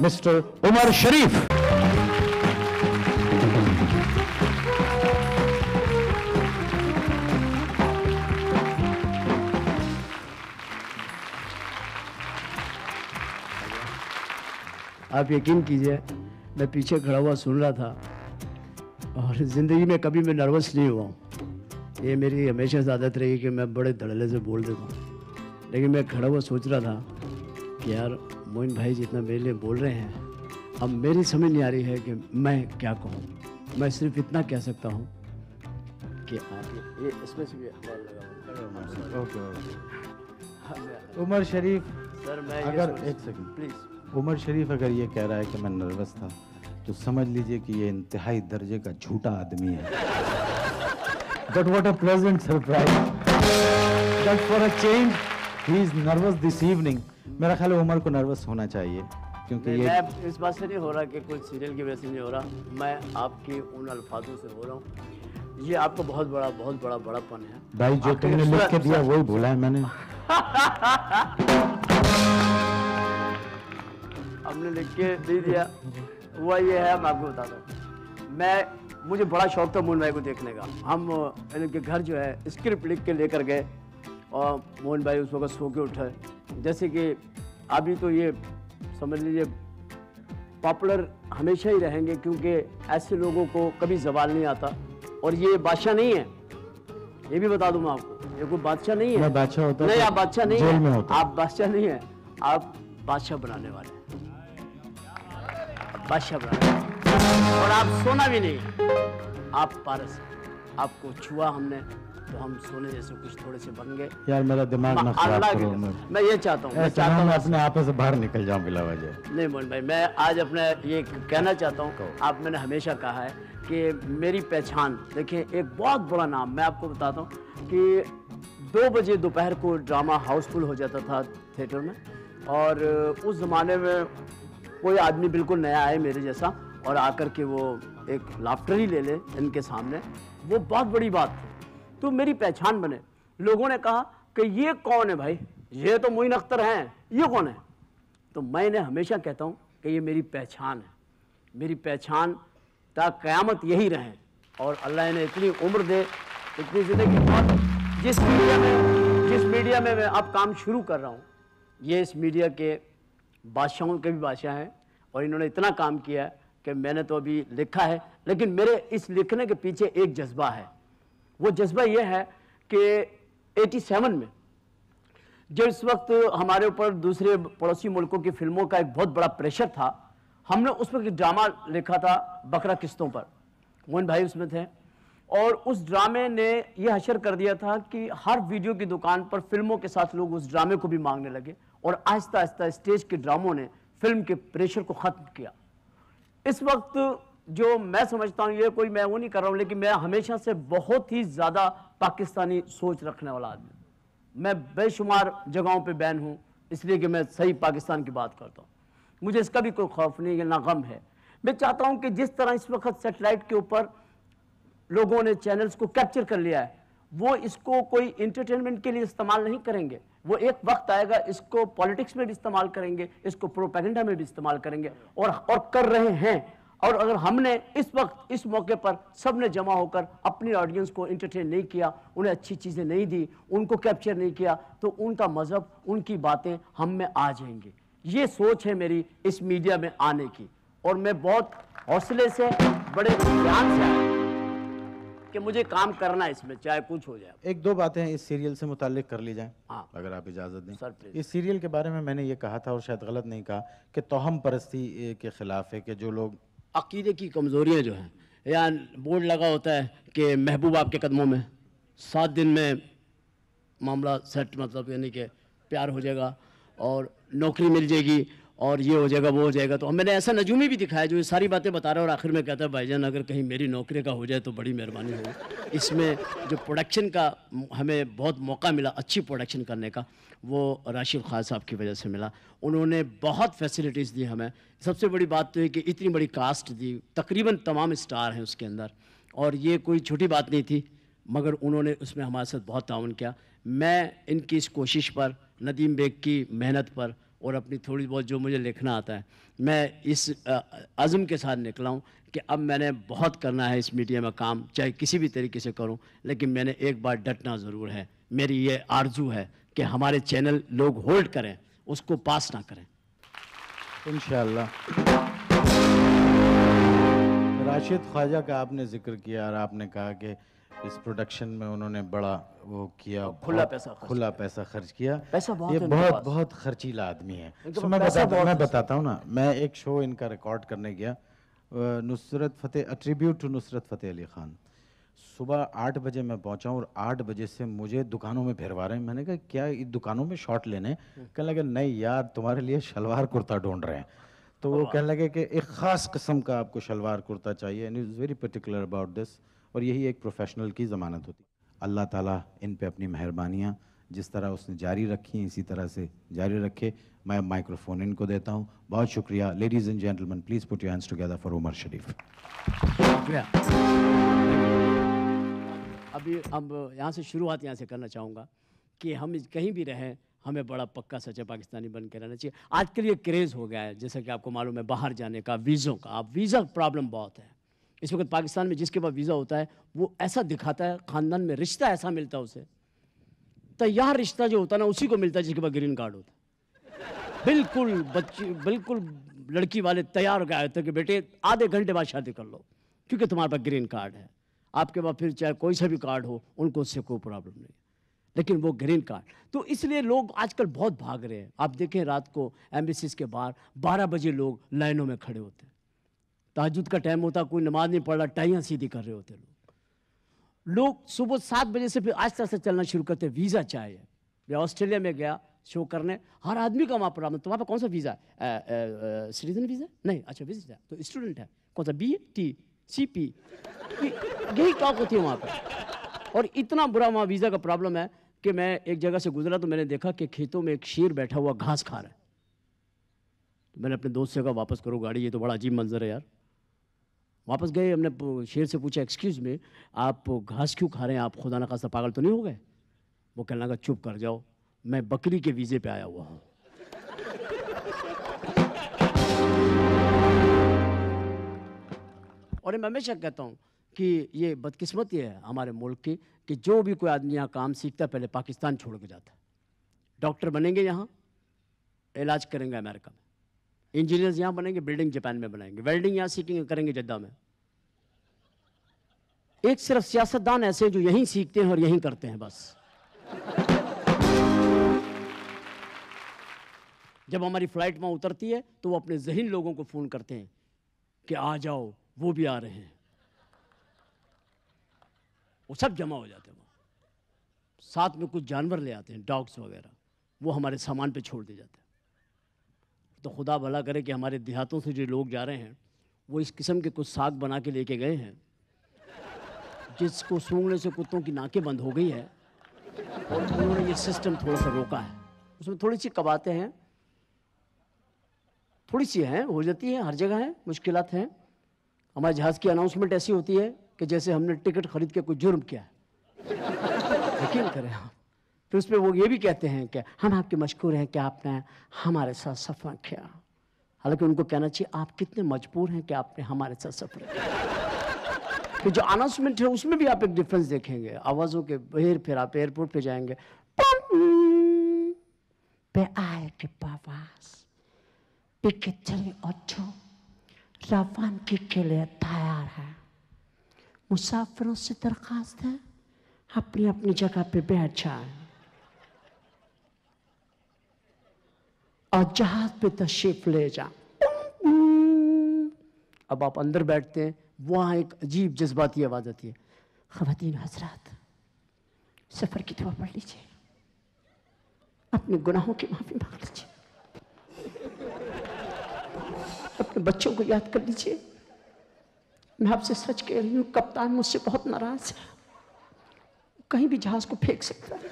Mr. Umar Sharif. आप यकीन कीजिए मैं पीछे खड़ा हुआ सुन रहा था और ज़िंदगी में कभी मैं नर्वस नहीं हुआ हूँ। ये मेरी हमेशा से आदत रही कि मैं बड़े धड़ल्ले से बोल देता हूँ, लेकिन मैं खड़ा हुआ सोच रहा था कि यार मोइन भाई जितना मेरे लिए बोल रहे हैं, अब मेरी समझ नहीं आ रही है कि मैं क्या कहूँ। मैं सिर्फ इतना कह सकता हूँ कि आप ये इसमें से भी उमर शरीफ सर मैं अगर एक सेकंड प्लीज़ उमर शरीफ अगर ये कह रहा है कि मैं नर्वस था तो समझ लीजिए कि ये इंतहाई दर्जे का झूठा आदमी है। But what a pleasant surprise that for a change he is nervous this evening. मेरा ख्याल है उमर को नर्वस होना चाहिए क्योंकि ये मैं इस बात से नहीं हो रहा कि कोई सीरियल की वजह से नहीं हो रहा, मैं आपके उन अल्फाजों से हो रहा हूँ। ये आपका बहुत बड़ा बड़ापन है भाई, जो तुमने लिख के दिया वही भूला है मैंने। हमने लिख के दे दिया, हुआ ये है, मैं आपको बताता हूँ। मुझे बड़ा शौक था मोहन भाई को देखने का। हम इनके घर जो है स्क्रिप्ट लिख के लेकर गए और मोहन भाई उस वक्त सो के उठे। जैसे कि अभी तो ये समझ लीजिए पॉपुलर हमेशा ही रहेंगे क्योंकि ऐसे लोगों को कभी ज़वाल नहीं आता। और ये बादशाह नहीं है, ये भी बता दूं मैं आपको, ये कोई बादशाह नहीं है। मैं बादशाह होता नहीं, आप बादशाह नहीं जेल में है, होता। आप बादशाह नहीं है, आप बादशाह बनाने वाले हैं, बादशाह बनाने। और आप सोना भी नहीं, आप पारस हैं। आपको छुआ हमने तो हम सोने जैसे कुछ थोड़े से बन गए। यार मेरा दिमाग ना खराब करो। मैं ये चाहता हूँ, मैं अपने आप से बाहर निकल जाऊं बिला वजह। नहीं मोहन भाई, मैं आज अपने ये कहना चाहता हूँ, आप मैंने हमेशा कहा है कि मेरी पहचान देखिए, एक बहुत बड़ा नाम मैं आपको बताता हूँ कि 2 बजे दोपहर को ड्रामा हाउसफुल हो जाता था थिएटर में। और उस ज़माने में कोई आदमी बिल्कुल नया आए मेरे जैसा और आकर के वो एक लाफ्टर ही ले ले इनके सामने, वो बहुत बड़ी बात थी। तो मेरी पहचान बने, लोगों ने कहा कि ये कौन है भाई, ये तो मोइन अख्तर हैं, ये कौन है। तो मैंने हमेशा कहता हूँ कि ये मेरी पहचान है, मेरी पहचान ता क़यामत यही रहे। और अल्लाह ने इतनी उम्र दे, इतनी ज़िंदगी। और जिस मीडिया में मैं अब काम शुरू कर रहा हूँ, ये इस मीडिया के बादशाहों के भी बादशाह हैं और इन्होंने इतना काम किया है कि मैंने तो अभी लिखा है, लेकिन मेरे इस लिखने के पीछे एक जज्बा है। वो जज्बा ये है कि 87 में जब इस वक्त हमारे ऊपर दूसरे पड़ोसी मुल्कों की फिल्मों का एक बहुत बड़ा प्रेशर था, हमने उस वक्त एक ड्रामा लिखा था बकरा किस्तों पर, मोहन भाई उसमें थे। और उस ड्रामे ने यह हशर कर दिया था कि हर वीडियो की दुकान पर फिल्मों के साथ लोग उस ड्रामे को भी मांगने लगे और आहिस्ता आहिस्ता स्टेज के ड्रामों ने फिल्म के प्रेशर को ख़त्म किया। इस वक्त जो मैं समझता हूँ, ये कोई मैं वो नहीं कर रहा हूँ, लेकिन मैं हमेशा से बहुत ही ज़्यादा पाकिस्तानी सोच रखने वाला आदमी। मैं बेशुमार जगहों पे बैन हूँ इसलिए कि मैं सही पाकिस्तान की बात करता हूँ। मुझे इसका भी कोई खौफ नहीं है, ना गम है। मैं चाहता हूँ कि जिस तरह इस वक्त सेटेलाइट के ऊपर लोगों ने चैनल्स को कैप्चर कर लिया है, वो इसको कोई इंटरटेनमेंट के लिए इस्तेमाल नहीं करेंगे। वो एक वक्त आएगा इसको पॉलिटिक्स में भी इस्तेमाल करेंगे, इसको प्रोपेगेंडा में भी इस्तेमाल करेंगे और कर रहे हैं। और अगर हमने इस वक्त इस मौके पर सब ने जमा होकर अपनी ऑडियंस को इंटरटेन नहीं किया, उन्हें अच्छी चीज़ें नहीं दी, उनको कैप्चर नहीं किया, तो उनका मज़हब, उनकी बातें हम में आ जाएंगी। ये सोच है मेरी इस मीडिया में आने की, और मैं बहुत हौसले से, बड़े ध्यान से आया कि मुझे काम करना है इसमें, चाहे कुछ हो जाए। 1-2 बातें इस सीरियल से मुताल्लिक कर ली जाएं, हाँ, अगर आप इजाज़त दें। Sir please. इस सीरियल के बारे में मैंने ये कहा था और शायद गलत नहीं कहा कि तोहम परस्ती के ख़िलाफ़ है कि जो लोग अकीदे की कमज़ोरियाँ जो हैं, या बोर्ड लगा होता है कि महबूब आपके कदमों में, 7 दिन में मामला सेट, मतलब यानी कि प्यार हो जाएगा और नौकरी मिल जाएगी और ये हो जाएगा वो हो जाएगा। तो मैंने ऐसा नजूमी भी दिखाया जो ये सारी बातें बता रहा है और आखिर में कहता है भाईजान अगर कहीं मेरी नौकरी का हो जाए तो बड़ी मेहरबानी होगी। इसमें जो प्रोडक्शन का हमें बहुत मौका मिला अच्छी प्रोडक्शन करने का, वो राशिद खान साहब की वजह से मिला। उन्होंने बहुत फैसिलिटीज़ दी हमें। सबसे बड़ी बात तो है कि इतनी बड़ी कास्ट दी, तकरीबन तमाम स्टार हैं उसके अंदर, और ये कोई छोटी बात नहीं थी, मगर उन्होंने उसमें हमारे साथ बहुत ताउन किया। मैं इनकी इस कोशिश पर, नदीम बेग की मेहनत पर और अपनी थोड़ी बहुत जो मुझे लिखना आता है, मैं इस अज़्म के साथ निकला हूँ कि अब मैंने बहुत करना है इस मीडिया में काम, चाहे किसी भी तरीके से करूँ, लेकिन मैंने एक बार डटना ज़रूर है। मेरी ये आरजू है कि हमारे चैनल लोग होल्ड करें, उसको पास ना करें। इंशाअल्लाह। राशिद ख्वाजा का आपने जिक्र किया और आपने कहा कि इस प्रोडक्शन में उन्होंने बड़ा वो किया, खुला पैसा खर्च किया। पैसा बहुत ये है इनके पास। बहुत खर्चीला आदमी है। इनके तो पास पैसा बहुत मैं है। बताता हूँ ना, मैं एक शो इनका रिकॉर्ड करने गया, नुसरत फ़तेह, ट्रिब्यूट टू नुसरत फ़तेह अली ख़ान। सुबह 8 बजे मैं पहुंचा और 8 बजे से मुझे दुकानों में भिरवा रहे हैं। मैंने कहा क्या इन दुकानों में शॉट लेने? कहने लगे नहीं यार, तुम्हारे लिए शलवार कुर्ता ढूंढ रहे हैं। तो वो कहने लगे कि एक ख़ास किस्म का आपको शलवार कुर्ता चाहिए, and is very particular about this. और यही एक प्रोफेशनल की ज़मानत होती। अल्लाह ताला इन पे अपनी मेहरबानियाँ जिस तरह उसने जारी रखी हैं इसी तरह से जारी रखे। मैं माइक्रोफोन इनको देता हूँ। बहुत शुक्रिया। Ladies and gentleman, please put your hands together for Umar Sharif. शुक्रिया। अभी अब यहाँ से शुरुआत यहाँ से करना चाहूँगा कि हम कहीं भी रहें, हमें बड़ा पक्का सच्चा पाकिस्तानी बन के रहना चाहिए। आजकल ये क्रेज़ हो गया है, जैसा कि आपको मालूम है, बाहर जाने का, वीज़ों का। अब वीज़ा प्रॉब्लम बहुत है इस वक्त पाकिस्तान में। जिसके पास वीज़ा होता है वो ऐसा दिखाता है, ख़ानदान में रिश्ता ऐसा मिलता है उसे, तैयार रिश्ता जो होता है ना उसी को मिलता है जिसके पास ग्रीन कार्ड होता है। बिल्कुल लड़की वाले तैयार हो गए होते कि बेटे आधे घंटे बाद शादी कर लो, क्योंकि तुम्हारे पास ग्रीन कार्ड है। आपके पास फिर चाहे कोई सा भी कार्ड हो, उनको उससे कोई प्रॉब्लम नहीं, लेकिन वो ग्रीन कार्ड। तो इसलिए लोग आजकल बहुत भाग रहे हैं। आप देखें रात को एम्बेसीज के बाहर 12 बजे लोग लाइनों में खड़े होते हैं। तहज्जुद का टाइम होता, कोई नमाज नहीं पढ़ रहा, टाइयाँ सीधी कर रहे होते लोग सुबह 7 बजे से फिर आस्ते आस्ते चलना शुरू करते हैं। वीज़ा चाहिए। मैं ऑस्ट्रेलिया में गया शो करने, हर आदमी का वहाँ प्रॉब्लम, तुम्हारे पास कौन सा वीज़ा है? सिटीजन वीज़ा नहीं, अच्छा विजिट है, तो स्टूडेंट है, कौन सा BA CP, यही टॉक होती है वहाँ पर। और इतना बुरा वहाँ वीज़ा का प्रॉब्लम है कि मैं एक जगह से गुजरा तो मैंने देखा कि खेतों में एक शेर बैठा हुआ घास खा रहा है। तो मैंने अपने दोस्त से कहा वापस करो गाड़ी, ये तो बड़ा अजीब मंजर है यार। वापस गए, हमने शेर से पूछा एक्सक्यूज़ में आप घास क्यों खा रहे हैं, आप खुदा न खास्ता पागल तो नहीं हो गए? वो कहने लगा चुप कर जाओ, मैं बकरी के वीज़े पे आया हुआ हूँ। और मैं हमेशा कहता हूँ कि ये बदकिस्मती है हमारे मुल्क की कि जो भी कोई आदमी यहाँ काम सीखता है पहले पाकिस्तान छोड़ के जाता है। डॉक्टर बनेंगे यहाँ, इलाज करेंगे अमेरिका में, इंजीनियर्स यहाँ बनेंगे, बिल्डिंग जापान में बनाएंगे, वेल्डिंग यहाँ सीखेंगे, करेंगे जद्दा में। एक सिर्फ सियासतदान ऐसे हैं जो यहीं सीखते हैं और यहीं करते हैं बस। जब हमारी फ्लाइट वहाँ उतरती है तो वो अपने ज़हीन लोगों को फ़ोन करते हैं कि आ जाओ, वो भी आ रहे हैं। वो सब जमा हो जाते हैं वहाँ, साथ में कुछ जानवर ले आते हैं, डॉग्स वगैरह, वो हमारे सामान पे छोड़ दिए जाते हैं। तो खुदा भला करे कि हमारे देहातों से जो लोग जा रहे हैं वो इस किस्म के कुछ साग बना के लेके गए हैं जिसको सूंघने से कुत्तों की नाकें बंद हो गई है, और उन्होंने ये सिस्टम थोड़ा सा रोका है। उसमें थोड़ी सी कबातें हैं, थोड़ी सी हैं, हो जाती है, हर जगह है, मुश्किलात हैं। हमारे जहाज़ की अनाउंसमेंट ऐसी होती है कि जैसे हमने टिकट खरीद के कोई जुर्म किया है। यकीन करें आप। फिर उसमें वो ये भी कहते हैं कि हम आपके मशकूर हैं कि आपने हमारे साथ सफ़र किया। हालांकि उनको कहना चाहिए आप कितने मजबूर हैं कि आपने हमारे साथ सफ़र किया। फिर जो अनाउंसमेंट है उसमें भी आप एक डिफरेंस देखेंगे आवाज़ों के। फिर आप एयरपोर्ट पे जाएंगे, रवानगी के लिए तैयार है। मुसाफिरों से दरखास्त है अपनी अपनी जगह पे बैठ जाए और जहाज पे तशरीफ ले जा। अब आप अंदर बैठते हैं, वहाँ एक अजीब जज्बाती आवाज़ आती है, ख़वातीन हज़रात सफ़र की दुआ पढ़ लीजिए, अपने गुनाहों की माफ़ी मांग लीजिए, अपने बच्चों को याद कर लीजिए। मैं आपसे सच कह रही हूँ, कप्तान मुझसे बहुत नाराज़ है, कहीं भी जहाज़ को फेंक सकता है,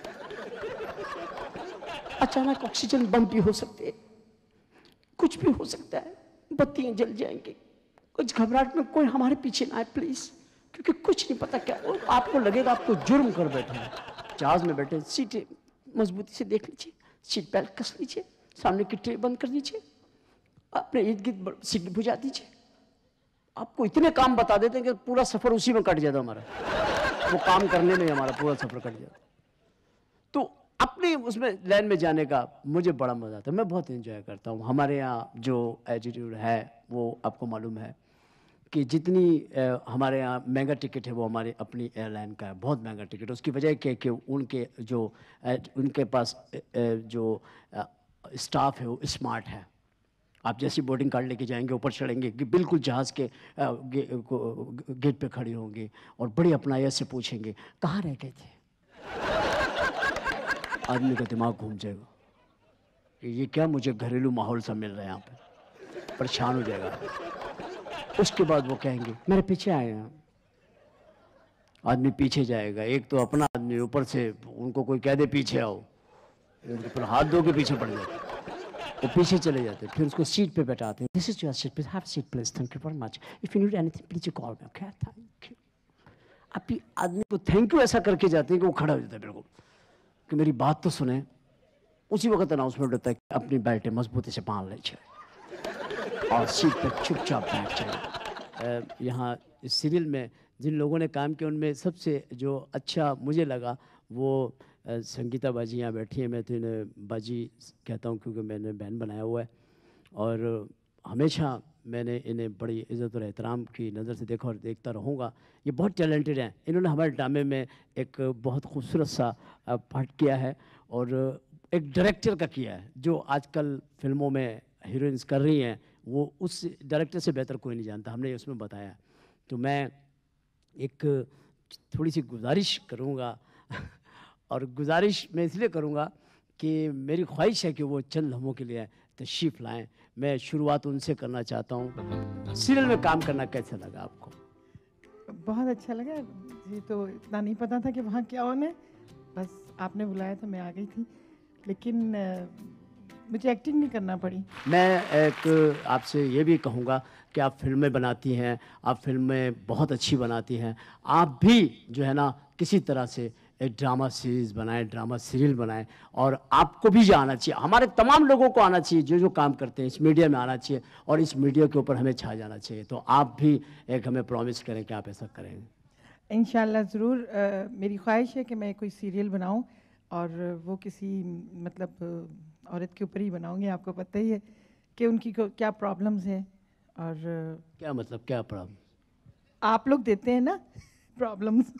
अचानक ऑक्सीजन बम भी हो सकती है, कुछ भी हो सकता है, बत्तियाँ जल जाएंगी। कुछ घबराहट में कोई हमारे पीछे ना आए प्लीज़, क्योंकि कुछ नहीं पता क्या आपको लगेगा आपको जुर्म कर बैठे हैं। जहाज़ में बैठे, सीटें मजबूती से देख लीजिए, सीट बेल्ट कस लीजिए, सामने की ट्रे बंद कर दीजिए, अपने इर्द गिर्द सिगरेट बुझा दीजिए। आपको इतने काम बता देते हैं कि पूरा सफ़र उसी में कट जाता हमारा, वो काम करने में हमारा पूरा सफ़र कट जाता। तो अपने उसमें लाइन में जाने का मुझे बड़ा मज़ा आता है, मैं बहुत एंजॉय करता हूँ। हमारे यहाँ जो एटीट्यूड है वो आपको मालूम है कि जितनी हमारे यहाँ महंगा टिकट है वो हमारी अपनी एयरलाइन का है, बहुत महंगा टिकट। उसकी वजह क्या है कि उनके पास जो स्टाफ है वो स्मार्ट है। आप जैसी बोर्डिंग कार्ड लेके जाएंगे, ऊपर चढ़ेंगे कि बिल्कुल जहाज़ के गेट पे खड़े होंगे और बड़ी अपनायत से पूछेंगे कहाँ रह गए थे। आदमी का दिमाग घूम जाएगा कि ये क्या मुझे घरेलू माहौल सा मिल रहा है यहाँ पे, परेशान हो जाएगा। उसके बाद वो कहेंगे मेरे पीछे आए हैं। आदमी पीछे जाएगा, एक तो अपना आदमी, ऊपर से उनको कोई कह दे पीछे आओ, उनके ऊपर हाथ धो के पीछे पड़ जाते, वो पीछे चले जाते, फिर उसको सीट पे बैठाते हैं। This is your seat, please have seat please, thank you very much, if you need anything please you call me, okay thank you. अभी आदमी को थैंक यू ऐसा करके जाते हैं कि वो खड़ा हो जाता है बिल्कुल कि मेरी बात तो सुने। उसी वक्त अनाउंसमेंट होता है कि अपनी बेल्टें मजबूती से बांध लीजिए और सीट पर चुपचाप बैठ जाइए। यहाँ इस सीरियल में जिन लोगों ने काम किया उनमें सबसे जो अच्छा मुझे लगा वो संगीता बाजी यहाँ बैठी है। मैं तो इन्हें बाजी कहता हूँ क्योंकि मैंने बहन बनाया हुआ है और हमेशा मैंने इन्हें बड़ी इज़्ज़त और एहतराम की नज़र से देखा और देखता रहूँगा। ये बहुत टैलेंटेड हैं। इन्होंने हमारे ड्रामे में एक बहुत खूबसूरत सा पार्ट किया है और एक डायरेक्टर का किया है जो आजकल फिल्मों में हीरोइंस कर रही हैं, वो उस डायरेक्टर से बेहतर कोई नहीं जानता, हमने उसमें बताया। तो मैं एक थोड़ी सी गुजारिश करूँगा और गुजारिश मैं इसलिए करूँगा कि मेरी ख्वाहिश है कि वो चंद लम्हों के लिए तशरीफ़ लाएं। मैं शुरुआत उनसे करना चाहता हूँ। सीरियल में काम करना कैसा लगा आपको? बहुत अच्छा लगा जी। तो इतना नहीं पता था कि वहाँ क्या होने, बस आपने बुलाया तो मैं आ गई थी, लेकिन मुझे एक्टिंग नहीं करना पड़ी। मैं एक आपसे ये भी कहूँगा कि आप फिल्में बनाती हैं, आप फिल्में बहुत अच्छी बनाती हैं, आप भी जो है ना किसी तरह से एक ड्रामा सीरीज़ बनाएं, ड्रामा सीरियल बनाएं और आपको भी आना चाहिए, हमारे तमाम लोगों को आना चाहिए जो जो काम करते हैं, इस मीडिया में आना चाहिए और इस मीडिया के ऊपर हमें छा जाना चाहिए। तो आप भी एक हमें प्रॉमिस करें कि आप ऐसा करेंगे। इंशाल्लाह ज़रूर। मेरी ख्वाहिश है कि मैं कोई सीरियल बनाऊं और वो किसी मतलब औरत के ऊपर ही बनाऊंगी। आपको पता ही है कि उनकी क्या प्रॉब्लम्स हैं। और क्या मतलब क्या प्रॉब्लम? आप लोग देते हैं ना प्रॉब्लम्स।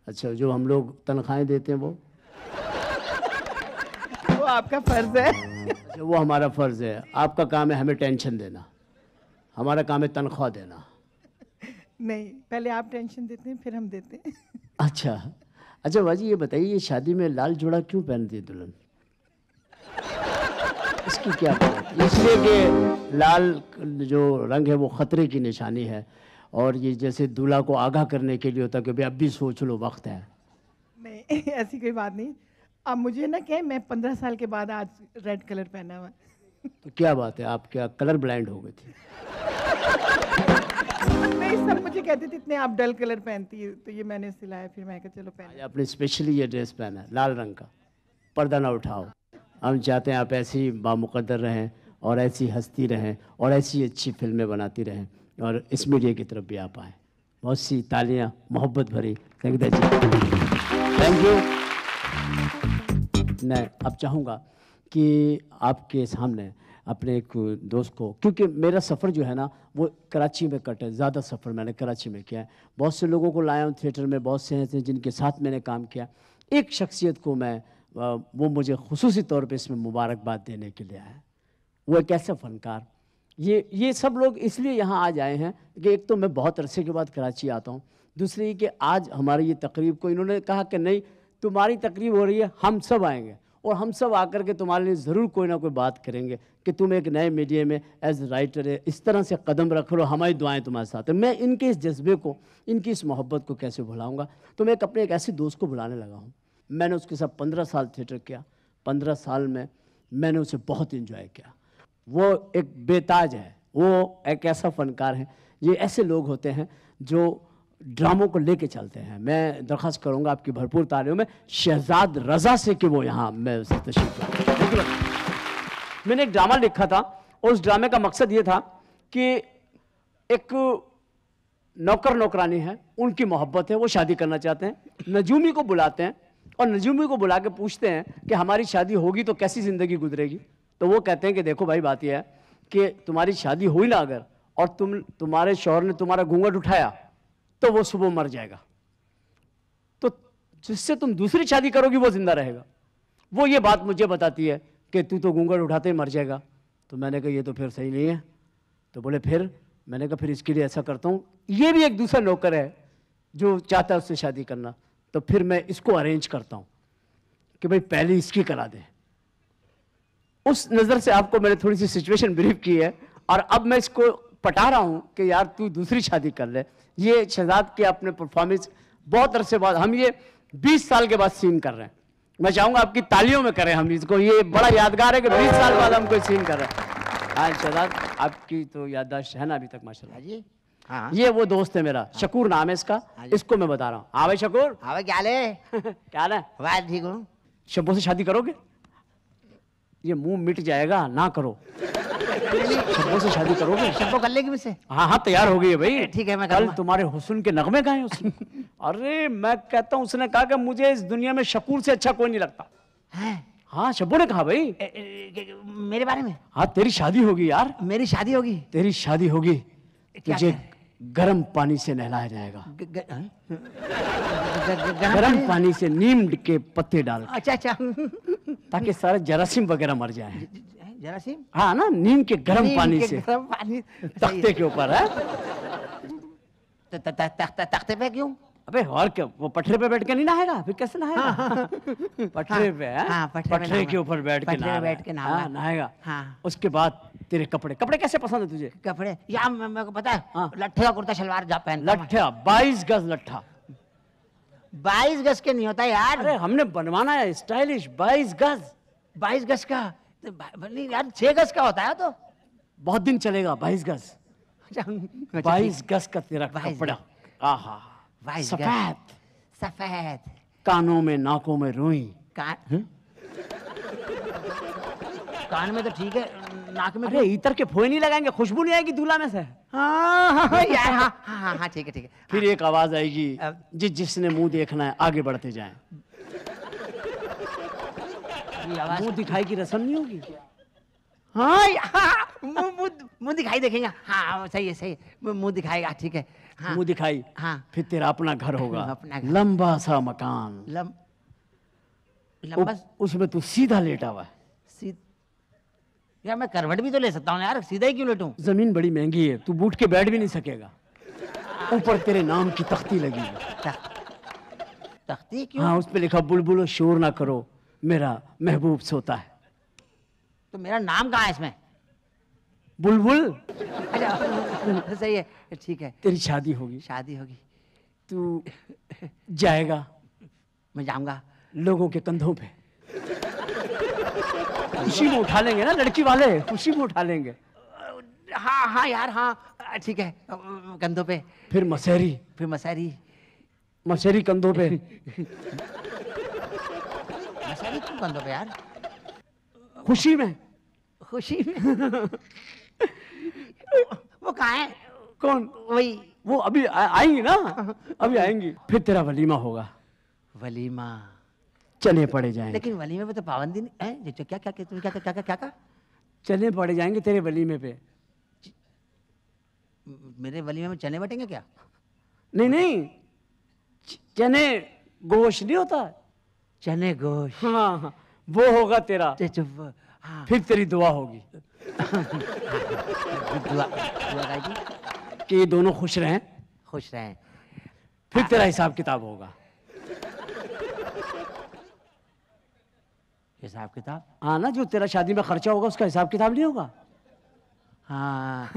अच्छा, जो हम लोग तनख्वाहें देते हैं वो आपका फ़र्ज़ है। अच्छा, वो हमारा फ़र्ज़ है। आपका काम है हमें टेंशन देना, हमारा काम है तनख्वाह देना। नहीं, पहले आप टेंशन देते हैं फिर हम देते हैं। अच्छा बाजी, ये बताइए ये शादी में लाल जोड़ा क्यों पहनती है दुल्हन? इसकी क्या बात? इसलिए कि लाल जो रंग है वो ख़तरे की निशानी है और ये जैसे दूल्हा को आगाह करने के लिए होता है कि भाई अब भी सोच लो, वक्त है। नहीं, ऐसी कोई बात नहीं। अब मुझे ना क्या, मैं 15 साल के बाद आज रेड कलर पहना हुआ। तो क्या बात है, आप क्या कलर ब्लाइंड हो गई थी? नहीं, सब मुझे कहते थे इतने आप डल कलर पहनती है, तो ये मैंने सिलाया, फिर मैं कहा चलो पहन। आपने स्पेशली ये ड्रेस पहना है लाल रंग का। पर्दा ना उठाओ, हम चाहते हैं आप ऐसी बामुक़द्दर रहें और ऐसी हस्ती रहें और ऐसी अच्छी फिल्में बनाती रहें और इस मीडिया की तरफ भी आप आएँ। बहुत सी तालियां मोहब्बत भरी। संगीता जी थैंक यू। मैं अब चाहूँगा कि आपके सामने अपने एक दोस्त को, क्योंकि मेरा सफ़र जो है ना वो कराची में कट है, ज़्यादा सफ़र मैंने कराची में किया है। बहुत से लोगों को लाया हूँ थिएटर में, बहुत से ऐसे जिनके साथ मैंने काम किया। एक शख्सियत को मैं वो मुझे खुसूसी तौर पे इसमें मुबारकबाद देने के लिए आया। वो एक ऐसा फ़नकार, ये सब लोग इसलिए यहाँ आज आए हैं कि एक तो मैं बहुत अरसे के बाद कराची आता हूँ, दूसरी कि आज हमारी ये तकरीब को इन्होंने कहा कि नहीं तुम्हारी तकरीब हो रही है, हम सब आएंगे और हम सब आकर के तुम्हारे लिए ज़रूर कोई ना कोई बात करेंगे कि तुम एक नए मीडिया में एज राइटर है इस तरह से कदम रख लो, हमारी दुआएं तुम्हारे साथ हैं। मैं इनके इस जज्बे को, इनकी इस मोहब्बत को कैसे भुलाऊँगा। तो मैं अपने एक ऐसे दोस्त को बुलाने लगा हूँ। मैंने उसके साथ 15 साल थिएटर किया। 15 साल में मैंने उसे बहुत इंजॉय किया। वो एक बेताज है, वो एक ऐसा फ़नकार है। ये ऐसे लोग होते हैं जो ड्रामों को लेके चलते हैं। मैं दरख्वास्त करूंगा आपकी भरपूर तालियों में शहजाद रज़ा से कि वो यहाँ मैं उसे तशरीफ़ लाऊं। मैंने एक ड्रामा लिखा था और उस ड्रामे का मकसद ये था कि एक नौकर नौकरानी है, उनकी मोहब्बत है, वो शादी करना चाहते हैं, नजूमी को बुलाते हैं और नजूमी को बुला के पूछते हैं कि हमारी शादी होगी तो कैसी ज़िंदगी गुजरेगी। तो वो कहते हैं कि देखो भाई, बात यह है कि तुम्हारी शादी हुई ना अगर, और तुम्हारे शौहर ने तुम्हारा घूंघट उठाया तो वो सुबह मर जाएगा, तो जिससे तुम दूसरी शादी करोगी वो जिंदा रहेगा। वो ये बात मुझे बताती है कि तू तो घूंघट उठाते ही मर जाएगा। तो मैंने कहा ये तो फिर सही नहीं है। तो बोले फिर? मैंने कहा फिर इसके लिए ऐसा करता हूँ, ये भी एक दूसरा नौकर है जो चाहता है उससे शादी करना, तो फिर मैं इसको अरेंज करता हूँ कि भाई पहले इसकी करा दे। उस नज़र से आपको मैंने थोड़ी सी सिचुएशन ब्रीफ की है, और अब मैं इसको पटा रहा हूँ कि यार तू दूसरी शादी कर ले। ये शहजाद के अपने परफॉर्मेंस बहुत अरसे बाद, हम ये 20 साल के बाद सीन कर रहे हैं। मैं चाहूँगा आपकी तालियों में करें हम इसको, ये बड़ा यादगार है कि 20 साल बाद हम कोई सीन कर रहे हैं। हाँ शहजाद, आपकी तो याददाश्त है ना अभी तक माशाल्लाह जी। हाँ ये वो दोस्त है मेरा, शकूर नाम है इसका, इसको मैं बता रहा हूँ। हाँ भाई शकूर। हाँ भाई, क्या हाल है? क्या हाल है? वाह ठीक हूँ। शब्बों से शादी करोगे? ये मुंह मिट जाएगा, ना करो। शब्बों से शादी करोगे? शब्बो कर लेगी मुझसे? हाँ हाँ, तैयार हो गई है भाई। ठीक है, मैं कल करूँगा। तुम्हारे हुस्न के नगमे गाए उसने। अरे मैं कहता हूँ, उसने कहा कि मुझे इस दुनिया में शकूर से अच्छा कोई नहीं लगता। हैं? हाँ शब्बो ने कहा भाई। मेरे बारे में? हाँ तेरी शादी होगी यार, मेरी शादी होगी? तेरी शादी होगी, क्या तुझे क्या? गर्म पानी से नहलाया जाएगा। गरम गर्म पानी से नीम के पत्ते डाल, अच्छा अच्छा। ताकि सारे जरासीम वगैरह मर जाएं। जरासीम? हाँ ना, नीम के गर्म नीम पानी के से गरम पानी तख्ते के ऊपर है। तख्ते पे क्यों? अबे और क्या, वो पटरे पे बैठ के नहीं नहाएगा, फिर कैसे नहाएगा? पटरे पे है, हाँ, पटरे के ऊपर बैठ के नहाएगा। हाँ। उसके बाद तेरे कपड़े कैसे पसंद है तुझे? कपड़े या मेरे को पता है, हाँ। लट्ठे का कुर्ता शलवार जा पहनता हूँ। लट्ठा 22 गज लट्ठा। 22 गज के नहीं होता यार। अरे हमने बनवाना है स्टाइलिश 22 गज। 22 गज का तो नहीं यार, 6 गज का होता है तो। बहुत दिन चलेगा 22 गज। 22 गज का तेरा 22 कपड़ा, आहा 22 गज। सफेद, सफेद कानों में नाकों में रुई। कान में तो ठीक है, नाक में अरे इतर के फोए नहीं लगाएंगे, खुशबू नहीं आएगी दूल्हा में से। हाँ यार, हाँ ठीक है। फिर एक आवाज आएगी, जिसने मुंह देखना है आगे बढ़ते जाएं। ये आवाज मुंह दिखाई की रस्म नहीं होगी। हाँ, मुंह दिखाई देखेंगे। हाँ सही है, मुंह दिखाएगा, ठीक है। हाँ, मुंह दिखाई, हाँ। फिर तेरा अपना घर होगा, अपना घर। लंबा सा मकान, लंबा उसमें तू सीधा लेटा हुआ है। यार मैं करवट भी तो ले सकता हूँ यार, सीधा ही क्यों लेटूं? जमीन बड़ी महंगी है, तू बूट के बैठ भी नहीं सकेगा। ऊपर तेरे नाम की तख्ती लगी है। तख्ती क्यों? हाँ, उस पे लिखा बुलबुलो शोर ना करो, मेरा महबूब सोता है। तो मेरा नाम कहाँ है इसमें? बुलबुल। अच्छा सही है, ठीक है। तेरी शादी होगी, शादी होगी, तू जाएगा, मैं जाऊंगा लोगों के कंधों पे। खुशी में उठा लेंगे ना लड़की वाले, खुशी में उठा लेंगे। हाँ यार, हाँ ठीक है, कंधों पे। फिर मसेरी, फिर मसेरी कंधों पे। मसेरी क्यों कंधों पे यार? खुशी में वो कहाँ है? कौन? वही वो अभी आएंगी ना, अभी आएंगी। फिर तेरा वलीमा होगा, वलीमा। चने पड़े जाएंगे। लेकिन वलीमे पे तो पाबंदी नहीं है। क्या चने पड़े जाएंगे तेरे वलीमे पे। मेरे वलीमे में चने बटेंगे क्या? नहीं, चने गोश्त नहीं होता, चने गोश्त। हाँ, वो होगा तेरा। हाँ। फिर तेरी दुआ होगी दुआ कि ये दोनों खुश रहें। फिर तेरा हिसाब किताब होगा। हिसाब किताब? हाँ ना, जो तेरा शादी में खर्चा होगा उसका हिसाब किताब नहीं होगा। हाँ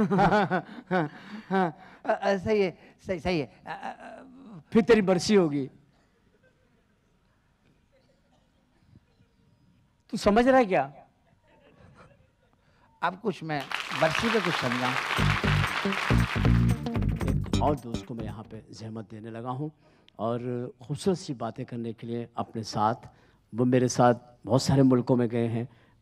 सही है। फिर तेरी बरसी होगी। तू समझ रहा है क्या? अब कुछ मैं बरसी पे कुछ समझा। एक और दोस्त को मैं यहाँ पे जहमत देने लगा हूँ और खूबसूरत सी बातें करने के लिए अपने साथ, वो मेरे साथ बहुत सारे मुल्कों में गए हैं।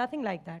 nothing like that.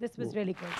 This was really good.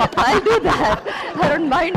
I'll do that. I don't mind.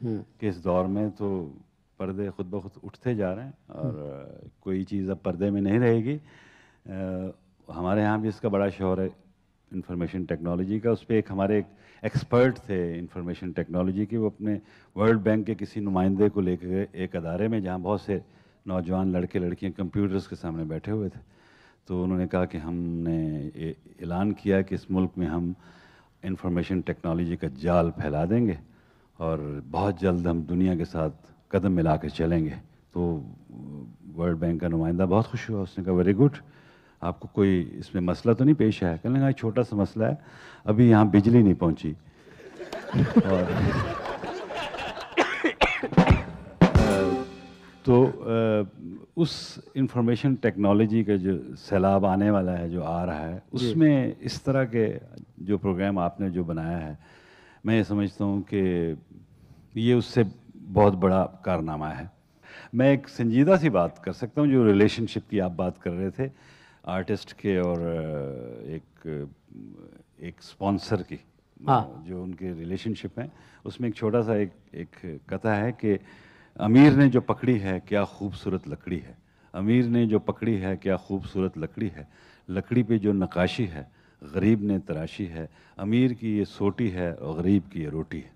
कि इस दौर में तो पर्दे खुद ब खुद उठते जा रहे हैं और कोई चीज़ अब पर्दे में नहीं रहेगी। हमारे यहाँ भी इसका बड़ा शोर है इंफॉर्मेशन टेक्नोलॉजी का। उस पर एक हमारे एक एक्सपर्ट थे इंफॉर्मेशन टेक्नोलॉजी के, वो अपने वर्ल्ड बैंक के किसी नुमाइंदे को लेकर गए एक अदारे में जहाँ बहुत से नौजवान लड़के लड़कियाँ कंप्यूटर्स के सामने बैठे हुए थे। तो उन्होंने कहा कि हमने ऐलान किया कि इस मुल्क में हम इंफॉर्मेशन टेक्नोलॉजी का जाल फैला देंगे और बहुत जल्द हम दुनिया के साथ कदम मिला कर चलेंगे। तो वर्ल्ड बैंक का नुमाइंदा बहुत खुश हुआ, उसने कहा वेरी गुड, आपको कोई इसमें मसला तो नहीं पेश आया? कहने लगा छोटा सा मसला है, अभी यहाँ बिजली नहीं पहुँची। और तो उस इंफॉर्मेशन टेक्नोलॉजी का जो सैलाब आने वाला है, जो आ रहा है, उसमें इस तरह के जो प्रोग्राम आपने जो बनाया है, मैं ये समझता हूँ कि ये उससे बहुत बड़ा कारनामा है। मैं एक संजीदा सी बात कर सकता हूँ, जो रिलेशनशिप की आप बात कर रहे थे आर्टिस्ट के और एक स्पॉन्सर की, जो उनके रिलेशनशिप हैं, उसमें एक छोटा सा एक कथा है कि अमीर ने जो पकड़ी है क्या खूबसूरत लकड़ी है, अमीर ने जो पकड़ी है क्या खूबसूरत लकड़ी है, लकड़ी पे जो नक्काशी है गरीब ने तराशी है, अमीर की ये सोटी है और गरीब की ये रोटी है।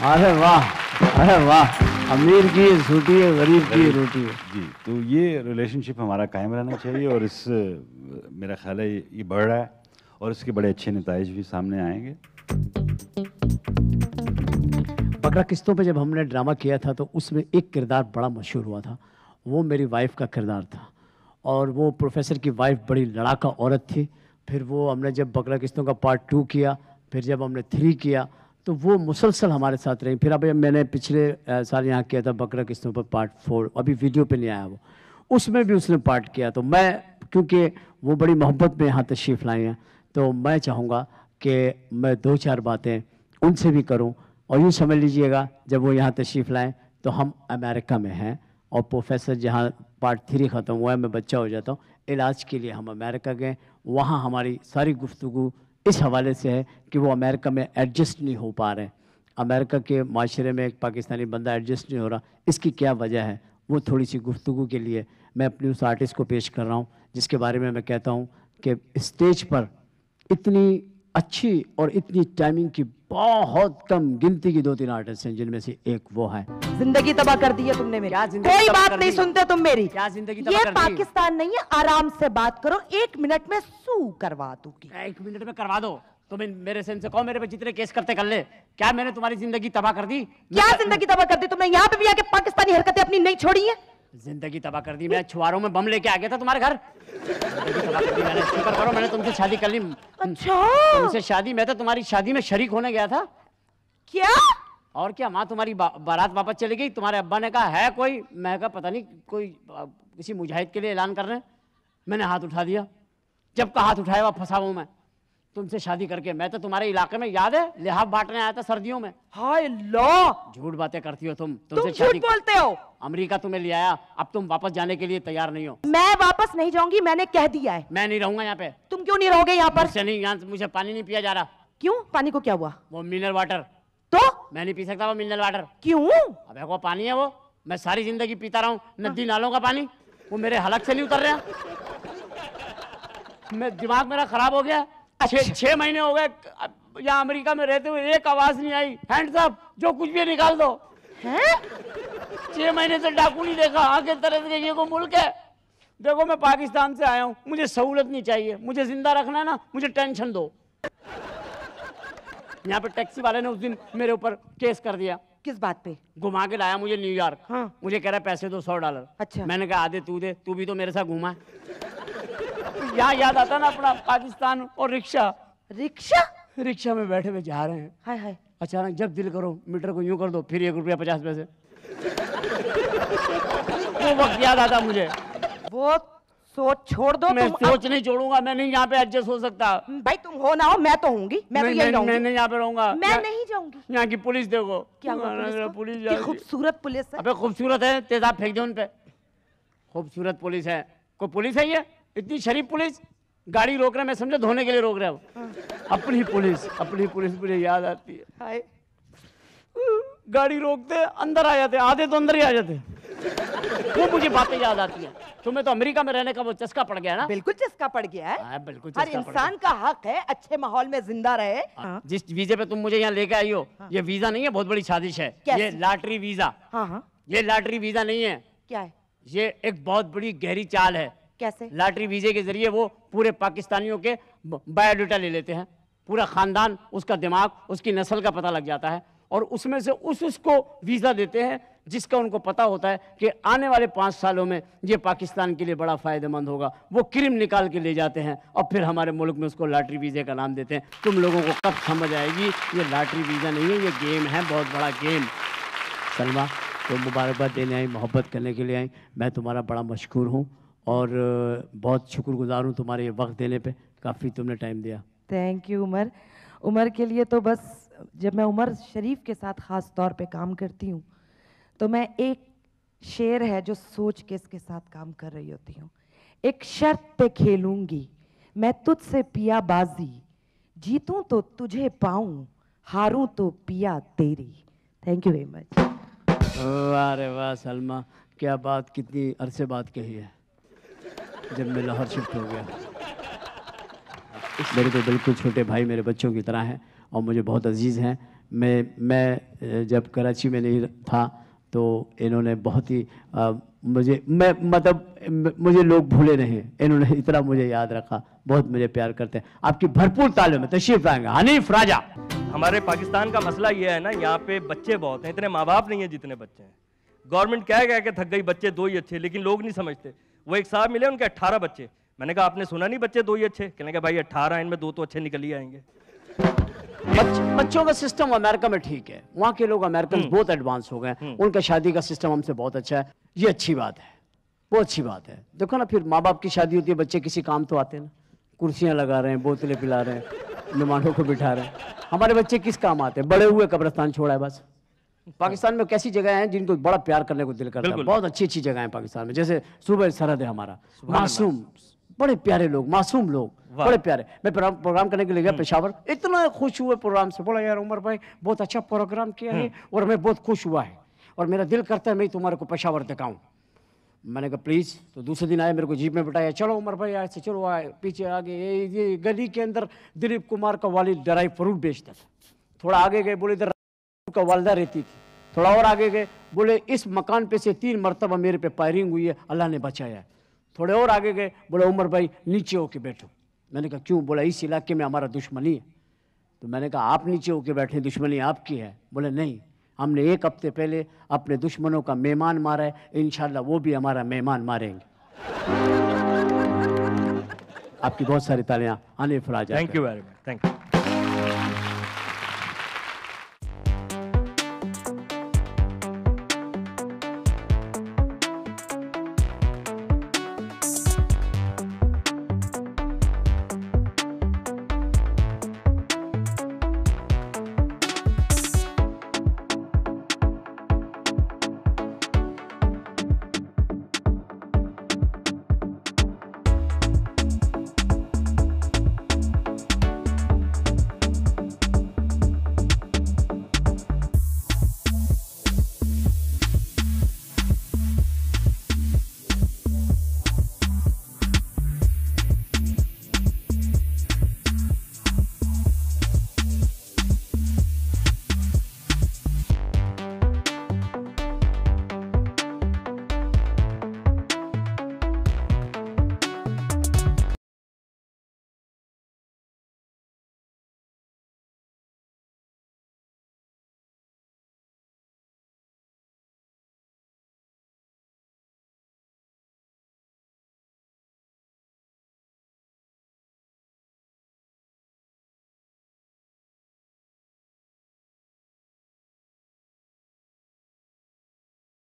अरे वाह, अरे वाह, अमीर की ये सोटी है गरीब की ये रोटी है। जी, तो ये रिलेशनशिप हमारा कायम रहना चाहिए और इस मेरा ख्याल है ये बढ़ रहा है और इसके बड़े अच्छे नताइज भी सामने आएंगे। बकरा किस्तों पे जब हमने ड्रामा किया था तो उसमें एक किरदार बड़ा मशहूर हुआ था, वो मेरी वाइफ का किरदार था और वो प्रोफेसर की वाइफ बड़ी लड़ाका औरत थी। फिर वो हमने जब बकरा किस्तों का पार्ट 2 किया, फिर जब हमने 3 किया तो वो मुसलसल हमारे साथ रही। फिर अभी मैंने पिछले साल यहाँ किया था बकरा किस्तों पर पार्ट 4, अभी वीडियो पे नहीं आया वो, उसमें भी उसने पार्ट किया। तो मैं, क्योंकि वो बड़ी मोहब्बत में यहाँ तशरीफ़ लाई हैं, तो मैं चाहूँगा कि मैं 2-4 बातें उनसे भी करूँ। और यूँ समझ लीजिएगा जब वो यहाँ तशरीफ़ लाएँ तो हम अमेरिका में हैं और प्रोफेसर जहाँ पार्ट 3 ख़त्म हुआ है, मैं बच्चा हो जाता हूँ, इलाज के लिए हम अमेरिका गए। वहाँ हमारी सारी गुफ्तगू इस हवाले से है कि वो अमेरिका में एडजस्ट नहीं हो पा रहे, अमेरिका के माशरे में एक पाकिस्तानी बंदा एडजस्ट नहीं हो रहा, इसकी क्या वजह है, वो थोड़ी सी गुफ्तगू के लिए मैं अपने उस आर्टिस्ट को पेश कर रहा हूँ, जिसके बारे में मैं कहता हूँ कि स्टेज पर इतनी अच्छी और इतनी टाइमिंग की बहुत कम गिनती की 2-3 आर्टिस्ट हैं, जिनमें से एक वो है। जिंदगी तबाह कर दी है तुमने मेरी, कोई बात नहीं सुनते तुम मेरी। क्या जिंदगी ये पाकिस्तान नहीं है, आराम से बात करो, 1 मिनट में सू करवा दूंगी। 1 मिनट में करवा दो। तुम मेरे से कहो मेरे पे जितने केस करते कर ले, क्या मैंने तुम्हारी जिंदगी तबाह कर दी? क्या जिंदगी तबाह कर दी तुमने? यहाँ पे भी आके पाकिस्तानी हरकतें अपनी नहीं छोड़ी है। जिंदगी तबाह कर दी, मैं छुआरों में बम लेके आ गया था तुम्हारे घर। मैंने शुक्र करो मैंने तुमसे शादी कर ली। अच्छा, तुमसे शादी, मैं तो तुम्हारी शादी में शरीक होने गया था। क्या? और क्या, माँ तुम्हारी बारात वापस चली गई, तुम्हारे अब्बा ने कहा है कोई, मैं कहा पता नहीं कोई किसी मुजाहिद के लिए ऐलान कर रहे हैं, मैंने हाथ उठा दिया। जब का हाथ उठाया वह फंसा हूं मैं तुमसे शादी करके। मैं तो तुम्हारे इलाके में, याद है, लिहाफ बांटने आया था सर्दियों में। हाय ला, झूठ बातें करती हो तुम झूठ बोलते हो। अमेरिका तुम्हें ले आया, अब तुम वापस जाने के लिए तैयार नहीं हो। मैं वापस नहीं जाऊंगी, मैंने कह दिया है। मैं नहीं रहूंगा यहाँ पे। तुम क्यों नहीं रहोगे यहाँ पर? मुझसे नहीं, यहाँ मुझे पानी नहीं पिया जा रहा। क्यों? पानी को क्या हुआ? वो मिनरल वाटर, तो मैं नहीं पी सकता वो मिनरल वाटर। क्यों? अब वो पानी है, वो मैं सारी जिंदगी पीता रहा हूँ, नदी नालों का पानी, वो मेरे हलक से नहीं उतर रहा। मैं, दिमाग मेरा खराब हो गया। 6 महीने हो गए यहाँ अमेरिका में रहते हुए, एक आवाज नहीं आई, हैंड्स अप, जो कुछ भी निकाल दो। हैं? 6 महीने से डाकू नहीं देखा, आगे तरह से ये को मुल्क है। देखो मैं पाकिस्तान से आया हूँ, मुझे सहूलत नहीं चाहिए, मुझे जिंदा रखना है ना, मुझे टेंशन दो। यहाँ पे टैक्सी वाले ने उस दिन मेरे ऊपर केस कर दिया। किस बात पे? घुमा के लाया मुझे न्यूयॉर्क। हाँ। मुझे कह रहा है पैसे दो $100। अच्छा। मैंने कहा आधे तू दे, तू भी तो मेरे साथ घूमा है। यहाँ याद आता ना अपना पाकिस्तान और रिक्शा। रिक्शा? रिक्शा में बैठे हुए जा रहे हैं, हाय हाय, अचानक जब दिल करो मीटर को यूं कर दो, फिर ₹1.50। वो वक्त याद आता मुझे। वो सोच छोड़ दो। मैं तुम सोच नहीं छोड़ूंगा, मैं नहीं यहाँ पे एडजस्ट हो सकता। भाई तुम हो ना हो, मैं तो होंगी, मैं तो यही रहूंगी। मैं नहीं यहाँ पे रहूंगा। मैं नहीं जाऊंगी। यहाँ की पुलिस देखो। क्या हुआ पुलिस को? पुलिस कि खूबसूरत पुलिस है। अबे खूबसूरत है, तेजाब फेंक दो उन पे। खूबसूरत पुलिस है, कोई पुलिस है ये? इतनी शरीफ पुलिस, गाड़ी रोक रहे, मैं समझा धोने के लिए रोक रहे हो। अपनी पुलिस मुझे याद आती है। हाय, गाड़ी रोकते अंदर आ जाते, आधे तो अंदर ही आ जाते। वो मुझे बातें याद आती हैं। तुम्हें तो अमेरिका में रहने का वो चस्का पड़ गया ना? बिल्कुल चस्का पड़ गया है। बिल्कुल हर चस्का पड़ इंसान का हक है अच्छे माहौल में जिंदा रहे। गया। जिस वीजे पे तुम मुझे यहाँ लेके आई हो, ये वीजा नहीं है, बहुत बड़ी साजिश है। ये लॉटरी वीजा। हाँ, ये लॉटरी वीजा नहीं है। क्या है? ये एक बहुत बड़ी गहरी चाल है। कैसे? लॉटरी वीजे के जरिए वो पूरे पाकिस्तानियों के बायोडाटा ले लेते हैं, पूरा खानदान, उसका दिमाग, उसकी नस्ल का पता लग जाता है, और उसमें से उसको वीजा देते हैं जिसका उनको पता होता है कि आने वाले 5 सालों में ये पाकिस्तान के लिए बड़ा फायदेमंद होगा। वो क्रीम निकाल के ले जाते हैं और फिर हमारे मुल्क में उसको लॉटरी वीजे का नाम देते हैं। तुम लोगों को कब समझ आएगी ये लॉटरी वीजा नहीं है, ये गेम है, बहुत बड़ा गेम। सलमा, तो मुबारकबाद देने आई, मोहब्बत करने के लिए आई। मैं तुम्हारा बड़ा मशकूर हूँ और बहुत शुक्रगुजार हूँ तुम्हारे ये वक्त देने पे। काफ़ी तुमने टाइम दिया। Thank you Umar. उमर के लिए तो बस, जब मैं उमर शरीफ के साथ ख़ास तौर पे काम करती हूँ तो मैं एक शेर है जो सोच के इसके साथ काम कर रही होती हूँ। एक शर्त पे खेलूंगी मैं तुझसे पिया बाजी, जीतूं तो तुझे पाऊं, हारूं तो पिया तेरी। Thank you very much. वाह रे वाह सलमा, क्या बात, कितनी अरसे बात कही है जब मैं लाहौर शिफ्ट हो गया। मेरे तो बिल्कुल छोटे भाई मेरे बच्चों की तरह हैं और मुझे बहुत अजीज़ हैं। मैं जब कराची में नहीं था तो इन्होंने बहुत ही मुझे लोग भूले नहीं, इन्होंने इतना मुझे याद रखा, बहुत मुझे प्यार करते हैं। आपकी भरपूर तालीम में तशरीफ लाएंगे हनीफ राजा। हमारे पाकिस्तान का मसला ये है ना, यहाँ पे बच्चे बहुत हैं, इतने माँ बाप नहीं है जितने बच्चे हैं। गवर्नमेंट कह के थक गई, बच्चे 2 ही अच्छे, लेकिन लोग नहीं समझते। वो एक साहब मिले, उनके 18 बच्चे। मैंने कहा आपने सुना नहीं बच्चे 2 ही अच्छे? कहने का भाई 18 इनमें 2 तो अच्छे निकल ही आएंगे। बच्चों का सिस्टम अमेरिका में ठीक है, वहाँ के लोग अमेरिकन बहुत एडवांस हो गए, उनका शादी का सिस्टम हमसे बहुत अच्छा है। ये अच्छी बात है, वो अच्छी बात है। देखो ना, फिर माँ बाप की शादी होती है, बच्चे किसी काम तो आते हैं ना, कुर्सियाँ लगा रहे हैं, बोतलें पिला रहे हैं, मेहमानों को बिठा रहे हैं। हमारे बच्चे किस काम आते हैं? बड़े हुए कब्रिस्तान छोड़ा है बस। पाकिस्तान में कैसी जगह हैं जिनको बड़ा प्यार करने को दिल करता है, बहुत अच्छी अच्छी जगह है पाकिस्तान में। जैसे सूबे सरहद है हमारा, मासूम, बड़े प्यारे लोग, मासूम लोग, बड़े प्यारे। मैं प्रोग्राम करने के लिए गया पेशावर, इतना खुश हुए प्रोग्राम से। बोला यार उमर भाई बहुत अच्छा प्रोग्राम किया है और मैं बहुत खुश हुआ है और मेरा दिल करता है मैं तुम्हारे को पेशावर दिखाऊं। मैंने कहा प्लीज़। तो दूसरे दिन आए, मेरे को जीप में बिठाया, चलो उमर भाई ऐसे चलो, आए पीछे आगे ये गली के अंदर दिलीप कुमार का वालिद ड्राई फ्रूट बेचता था। थोड़ा आगे गए, बोले इधर का वालदा रहती थी। थोड़ा और आगे गए, बोले इस मकान पे से 3 मरतबा मेरे पे फायरिंग हुई है, अल्लाह ने बचाया है। थोड़े और आगे गए, बोले उमर भाई नीचे होके बैठो। मैंने कहा क्यों? बोला इस इलाके में हमारा दुश्मनी है। तो मैंने कहा आप नीचे होके बैठे, दुश्मनी आपकी है? बोले नहीं, हमने 1 हफ्ते पहले अपने दुश्मनों का मेहमान मारा है, इंशाल्लाह वो भी हमारा मेहमान मारेंगे। आपकी बहुत सारी तालियां Hanif Raja. Thank you very much, thank you.